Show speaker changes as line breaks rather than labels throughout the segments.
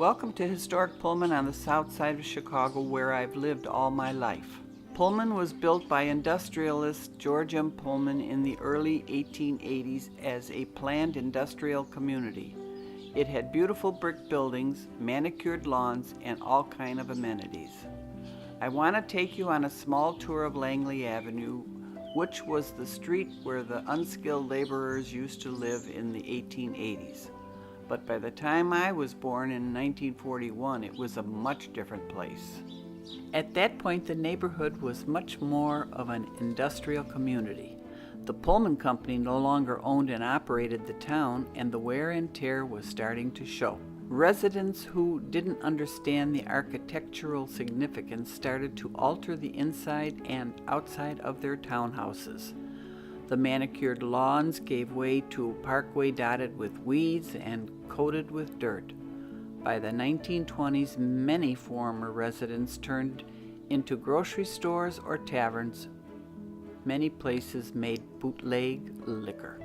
Welcome to historic Pullman on the south side of Chicago, where I've lived all my life. Pullman was built by industrialist George M. Pullman in the early 1880s as a planned industrial community. It had beautiful brick buildings, manicured lawns, and all kinds of amenities. I want to take you on a small tour of Langley Avenue, which was the street where the unskilled laborers used to live in the 1880s. But by the time I was born in 1941, it was a much different place. At that point, the neighborhood was much more of an industrial community. The Pullman Company no longer owned and operated the town, and the wear and tear was starting to show. Residents who didn't understand the architectural significance started to alter the inside and outside of their townhouses. The manicured lawns gave way to a parkway dotted with weeds and coated with dirt. By the 1920s, many former residents turned into grocery stores or taverns. Many places made bootleg liquor.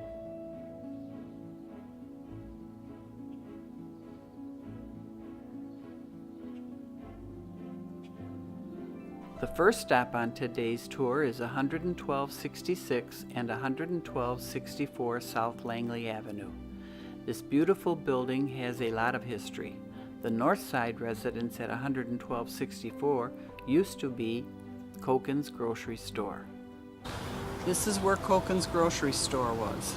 The first stop on today's tour is 11266 and 11264 South Langley Avenue. This beautiful building has a lot of history. The north side residence at 11264 used to be Koken's grocery store. This is where Koken's grocery store was.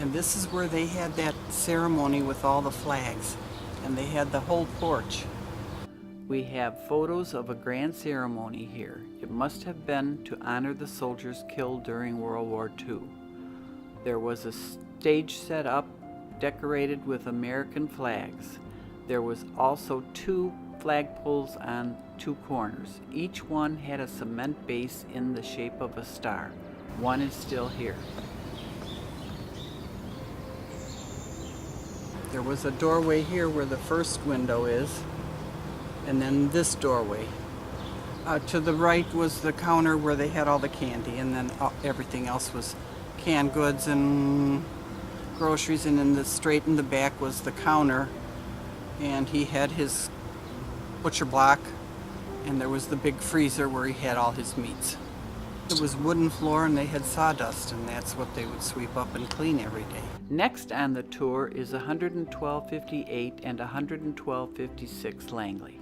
And this is where they had that ceremony with all the flags. And they had the whole porch. We have photos of a grand ceremony here. It must have been to honor the soldiers killed during World War II. There was a stage set up, decorated with American flags. There was also 2 flagpoles on 2 corners. Each one had a cement base in the shape of a star. One is still here. There was a doorway here where the first window is, and then this doorway. To the right was the counter where they had all the candy, and then everything else was canned goods and groceries, and then straight in the back was the counter, and he had his butcher block, and there was the big freezer where he had all his meats. It was wooden floor, and they had sawdust, and that's what they would sweep up and clean every day. Next on the tour is 11258 and 11256 Langley.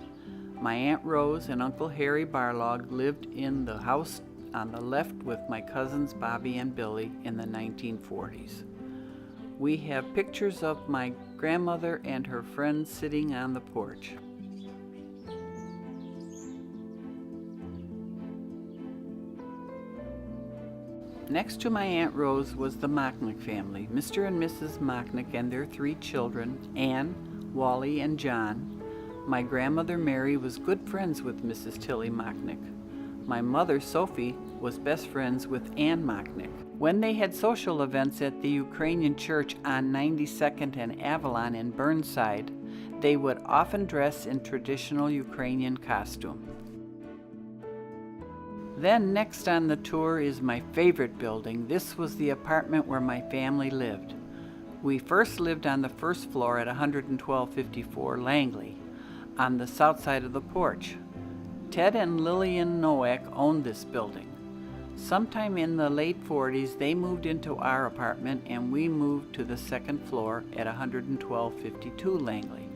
My Aunt Rose and Uncle Harry Barlog lived in the house on the left with my cousins Bobby and Billy in the 1940s. We have pictures of my grandmother and her friends sitting on the porch. Next to my Aunt Rose was the Mocknick family, Mr. and Mrs. Mocknick and their 3 children, Anne, Wally, and John. My grandmother Mary was good friends with Mrs. Tilly Mocknick. My mother Sophie was best friends with Anne Mocknick. When they had social events at the Ukrainian church on 92nd and Avalon in Burnside, they would often dress in traditional Ukrainian costume. Then next on the tour is my favorite building. This was the apartment where my family lived. We first lived on the first floor at 11254 Langley, on the south side of the porch. Ted and Lillian Nowak owned this building. Sometime in the late 40s, they moved into our apartment, and we moved to the second floor at 11252 Langley.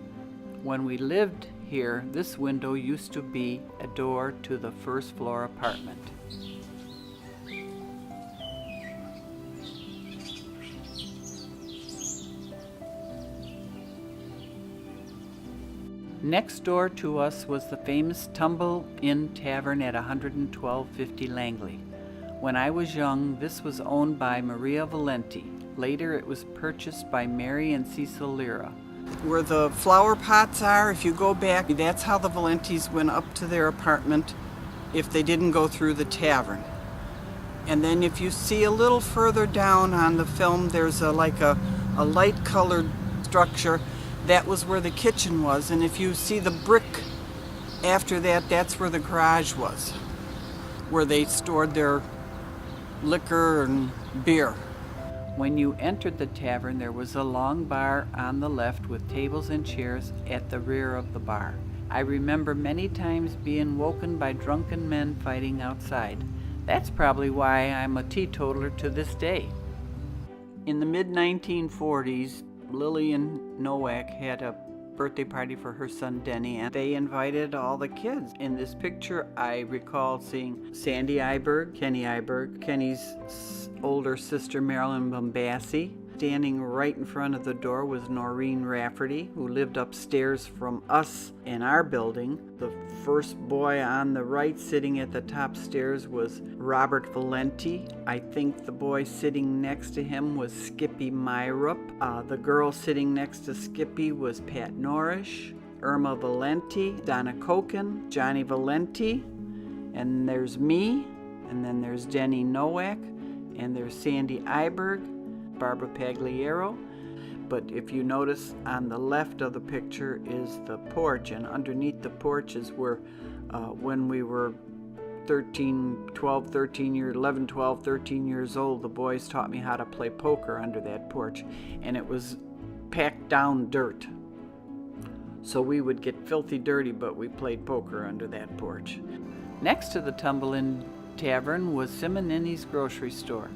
When we lived here, this window used to be a door to the first floor apartment. Next door to us was the famous Tumble-In Tavern at 11250 Langley. When I was young, this was owned by Maria Valenti. Later, it was purchased by Mary and Cecil Lira. Where the flower pots are, if you go back, that's how the Valentis went up to their apartment if they didn't go through the tavern. And then if you see a little further down on the film, there's a light-colored structure. That was where the kitchen was, and if you see the brick after that, that's where the garage was, where they stored their liquor and beer. When you entered the tavern, there was a long bar on the left with tables and chairs at the rear of the bar. I remember many times being woken by drunken men fighting outside. That's probably why I'm a teetotaler to this day. In the mid-1940s, Lillian Nowak had a birthday party for her son Denny, and they invited all the kids. In this picture, I recall seeing Sandy Iberg, Kenny's older sister Marilyn Bombassi. Standing right in front of the door was Noreen Rafferty, who lived upstairs from us in our building. The first boy on the right sitting at the top stairs was Robert Valenti. I think the boy sitting next to him was Skippy Myrup. The girl sitting next to Skippy was Pat Norish, Irma Valenti, Donna Koken, Johnny Valenti, and there's me, and then there's Denny Nowak, and there's Sandy Iberg, Barbara Pagliaro. But if you notice, on the left of the picture is the porch, and underneath the porch is where when we were 11, 12, 13 years old, the boys taught me how to play poker under that porch, and it was packed down dirt. So we would get filthy dirty, but we played poker under that porch. Next to the Tumble-In Tavern was Simonini's grocery store.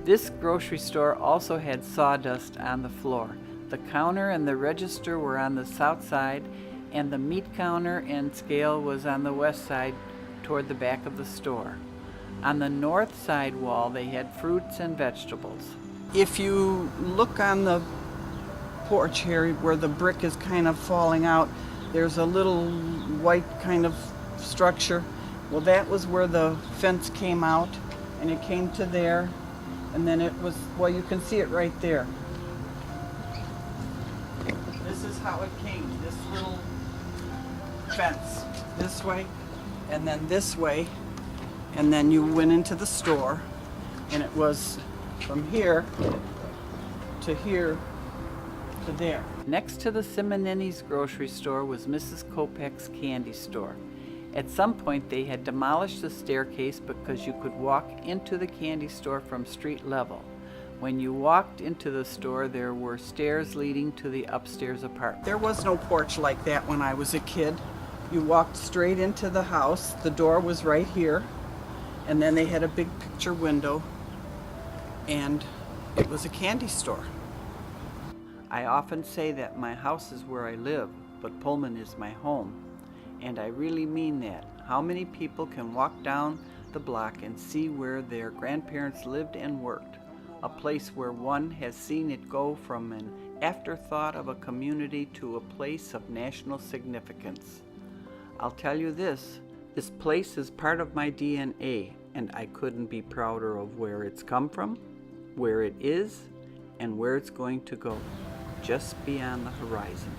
This grocery store also had sawdust on the floor. The counter and the register were on the south side, and the meat counter and scale was on the west side toward the back of the store. On the north side wall, they had fruits and vegetables. If you look on the porch here where the brick is kind of falling out, there's a little white kind of structure. Well, that was where the fence came out, and it came to there. And then it was, well, you can see it right there. This is how it came, this little fence. This way, and then this way. And then you went into the store, and it was from here to here to there. Next to the Simonini's grocery store was Mrs. Kopek's candy store. At some point, they had demolished the staircase because you could walk into the candy store from street level. When you walked into the store, there were stairs leading to the upstairs apartment. There was no porch like that when I was a kid. You walked straight into the house. The door was right here, and then they had a big picture window, and it was a candy store. I often say that my house is where I live, but Pullman is my home. And I really mean that. How many people can walk down the block and see where their grandparents lived and worked? A place where one has seen it go from an afterthought of a community to a place of national significance. I'll tell you this place is part of my DNA, and I couldn't be prouder of where it's come from, where it is, and where it's going to go, just beyond the horizon.